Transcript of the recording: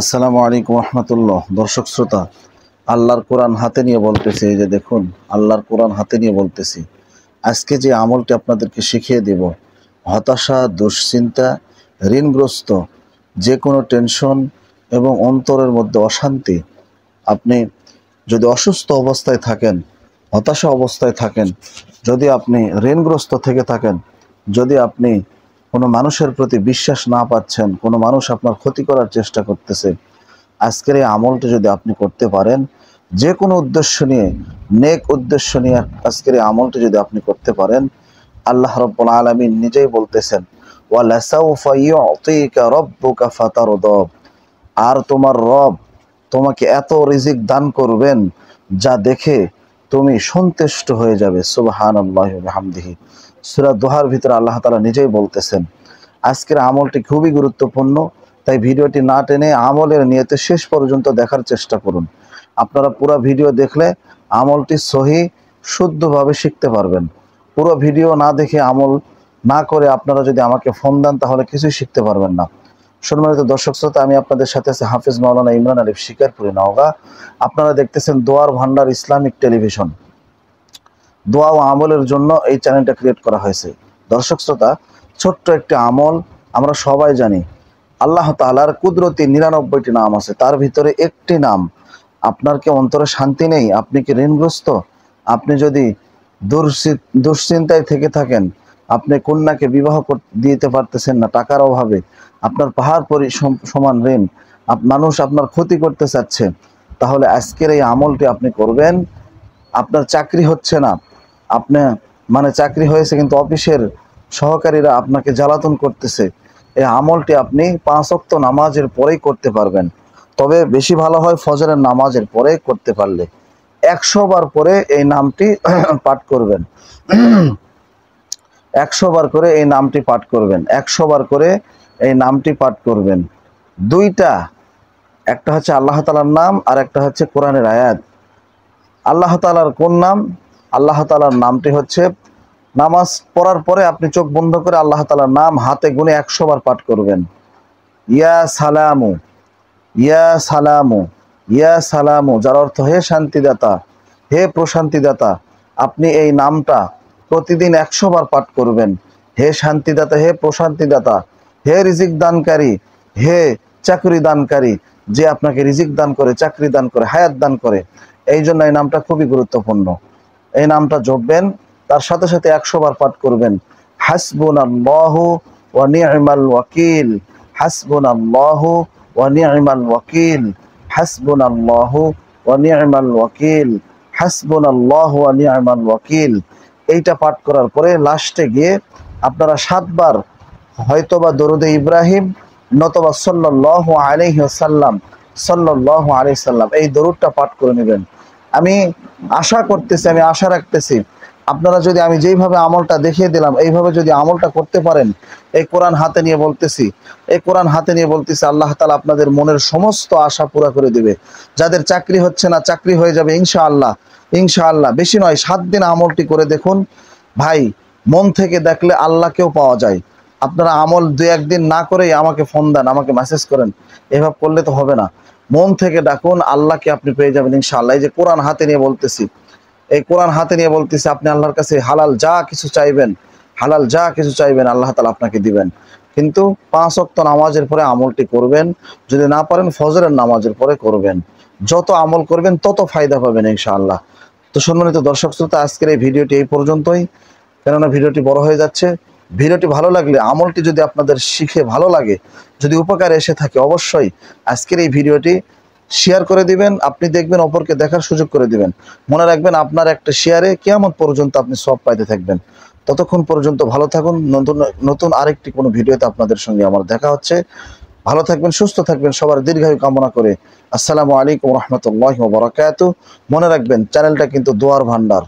আসসালামু আলাইকুম রহমতুল্লাহ। দর্শক শ্রোতা, আল্লাহর কোরআন হাতে নিয়ে বলতেছি, এই যে দেখুন, আল্লাহর কোরআন হাতে নিয়ে বলতেছি। আজকে যে আমলটি আপনাদেরকে শিখিয়ে দেব, হতাশা, দুশ্চিন্তা, ঋণগ্রস্ত, যে কোনো টেনশন এবং অন্তরের মধ্যে অশান্তি, আপনি যদি অসুস্থ অবস্থায় থাকেন, হতাশা অবস্থায় থাকেন, যদি আপনি ঋণগ্রস্ত থেকে থাকেন, যদি আপনি কোনো মানুষের প্রতি বিশ্বাস না পাচ্ছেন, কোনো মানুষ আপনার ক্ষতি করার চেষ্টা করতেছে, আজকের এই আমলটি যদি আপনি করতে পারেন, যে কোনো উদ্দেশ্য নিয়ে, নেক উদ্দেশ্য নিয়ে আজকের এই আমলটি যদি আপনি করতে পারেন, আল্লাহ রাব্বুল আলামিন নিজেই বলতেছেন, ওয়ালাসাউফা ইউতিকা রাব্বুকা ফাতারদা, আর তোমার রব তোমাকে এত রিজিক দান করবেন যা দেখে তুমি সন্তুষ্ট হয়ে যাবে। সুবহানাল্লাহি ওয়া বিহামদিহি। সূরা দোহার ভিতরে আল্লাহ তাআলা নিজেই বলতেছেন। আজকের আমলটি খুবই গুরুত্বপূর্ণ, তাই ভিডিওটি না টেনে আমলের নিয়তে শেষ পর্যন্ত দেখার চেষ্টা করুন। আপনারা পুরো ভিডিও দেখলে আমলটি সহি শুদ্ধভাবে শিখতে পারবেন। পুরো ভিডিও না দেখে আমল না করে আপনারা যদি আমাকে ফোন দেন, তাহলে কিছুই শিখতে পারবেন না। সম্মানিত দর্শক শ্রোতা, আমি আপনাদের সাথে আছি হাফিজ মাওলানা ইমরান আলিফ, শিকারপুরি, নওগাঁ। আপনারা দেখতেছেন দোয়ার ভান্ডার ইসলামিক টেলিভিশন। দোয়া ও আমলের জন্য এই চ্যানেলটা ক্রিয়েট করা হয়েছে। দর্শক শ্রোতা, ছোট্ট একটি আমল, আমরা সবাই জানি আল্লাহ তাআলার কুদরতি 99টি নাম আছে, তার ভিতরে একটি নাম। আপনার কি অন্তরে শান্তি নেই? আপনি কি ঋণগ্রস্ত? আপনি যদি দুশ্চিন্তায় থেকে থাকেন, আপনি কন্যাকে বিবাহ দিতে পারতেছেন না টাকার অভাবে, আপনার পাহাড় সমান ঋণ, মানুষ আপনার ক্ষতি করতে চাচ্ছে, তাহলে আজকের এই আমলটি আপনি করবেন। আপনার চাকরি হচ্ছে না, আপনি চাকরি হয়েছে কিন্তু অফিসের সহকারীরা আপনাকে জ্বালাতন করতেছে, এই আমলটি আপনি 5 ওয়াক্ত নামাজের পরেই করতে পারবেন। তবে বেশি ভালো হয় ফজরের নামাজের পরে করতে পারলে। 100 বার করে এই নামটি পাঠ করবেন। 100 বার করে এই নামটি পাঠ করবেন। 100 বার করে এই নামটি পাঠ করবেন। দুইটা, একটা হচ্ছে আল্লাহ তাআলার নাম, আর একটা হচ্ছে কোরআনের আয়াত। আল্লাহ তাআলার কোন নাম? আল্লাহ তাআলার নামটি হচ্ছে, নামাজ পড়ার পরে আপনি চোখ বন্ধ করে আল্লাহ তাআলার নাম হাতে গুনে 100 বার পাঠ করবেন। ইয়া সালামু, ইয়া সালামু, ইয়া সালামু, যার অর্থ হে শান্তিদাতা, হে প্রশান্তিদাতা। আপনি এই নামটা প্রতিদিন 100 বার পাঠ করবেন। হে শান্তিদাতা, হে প্রশান্তিদাতা, হে রিজিক দানকারী, হে চাকরি দানকারী, যে আপনাকে রিজিক দান করে, চাকরি দান করে, হায়াত দান করে। এই জন্য এই নামটা খুবই গুরুত্বপূর্ণ। এই নামটা জপবেন, তার সাথে সাথে 100 বার পাঠ করবেন। হাসবুনাল্লাহু ওয়া নি'মাল ওয়াকিল, হাসবুনাল্লাহু ওয়া নি'মাল ওয়াকিল, হাসবুনাল্লাহু ওয়া নি'মাল ওয়াকিল, হাসবুনাল্লাহু ওয়া নি'মাল ওয়াকিল। এইটা পাঠ করার পরে লাস্টে গিয়ে আপনারা 7 বার হয়তোবা দরুদে ইব্রাহিম, নতবা সাল্লাল্লাহু আলাইহি ওয়াসাল্লাম, সাল্লাল্লাহু আলাইহি সাল্লাম, এই দরুদটা পাঠ করে নেবেন। আমি আশা করতেছি, আমি আশা রাখতেছি, আপনারা যদি আমি যেইভাবে আমলটা দেখিয়ে দিলাম এইভাবে যদি আমলটা করতে পারেন, এই কোরআন হাতে নিয়ে বলতেছি, এই কোরআন হাতে নিয়ে বলতেছি, আল্লাহ তাআলা আপনাদের মনের সমস্ত আশা পুরা করে দিবে। যাদের চাকরি হচ্ছে না, চাকরি হয়ে যাবে ইনশাআল্লাহ। ইনশাআল্লাহ, বেশি নয়, 7 দিন আমলটি করে দেখুন ভাই। মন থেকে দেখলে আল্লাহকেও পাওয়া যায়। আপনারা আমল 2-1 দিন না করেই আমাকে ফোন দেন, আমাকে মেসেজ করেন, এভাবে করলে তো হবে না। মন থেকে ডাকুন, আল্লাহকে আপনি পেয়ে যাবেন ইনশাআল্লাহ। এই যে কোরআন হাতে নিয়ে বলতেছি, এই কোরআন হাতে নিয়ে বলতেছি, আপনি আল্লাহর কাছে হালাল যা কিছু চাইবেন, হালাল যা কিছু চাইবেন, আল্লাহ তাআলা আপনাকে দিবেন। কিন্তু 5 ওয়াক্ত নামাজের পরে আমলটি করবেন। যদি না পারেন ফজরের নামাজের পরে করবেন। যত আমল করবেন তত ফায়দা পাবেন ইনশাআল্লাহ। তো সম্মানিত দর্শক শ্রোতা, আজকের এই ভিডিওটি এই পর্যন্তই, কেননা ভিডিওটি বড় হয়ে যাচ্ছে। ভিডিওটি ভালো লাগলে, আমলটি যদি আপনাদের শিখে ভালো লাগে, যদি উপকারে এসে থাকে, অবশ্যই আজকের এই ভিডিওটি শেয়ার করে দিবেন। আপনি দেখবেন অপরকে দেখার সুযোগ করে দিবেন। মনে রাখবেন, আপনার একটা শেয়ারে কিয়ামত পর্যন্ত আপনি সওয়াব পাইতে থাকবেন। ততক্ষণ পর্যন্ত ভালো থাকুন। নতুন আরেকটি কোনো ভিডিওতে আপনাদের সঙ্গে আমার দেখা হচ্ছে। ভালো থাকবেন, সুস্থ থাকবেন, সবার দীর্ঘায়ু কামনা করে আসসালামু আলাইকুম রহমতুল্লাহি ওয়া বারাকাতুহু। মনে রাখবেন, চ্যানেলটা কিন্তু দোয়ার ভান্ডার।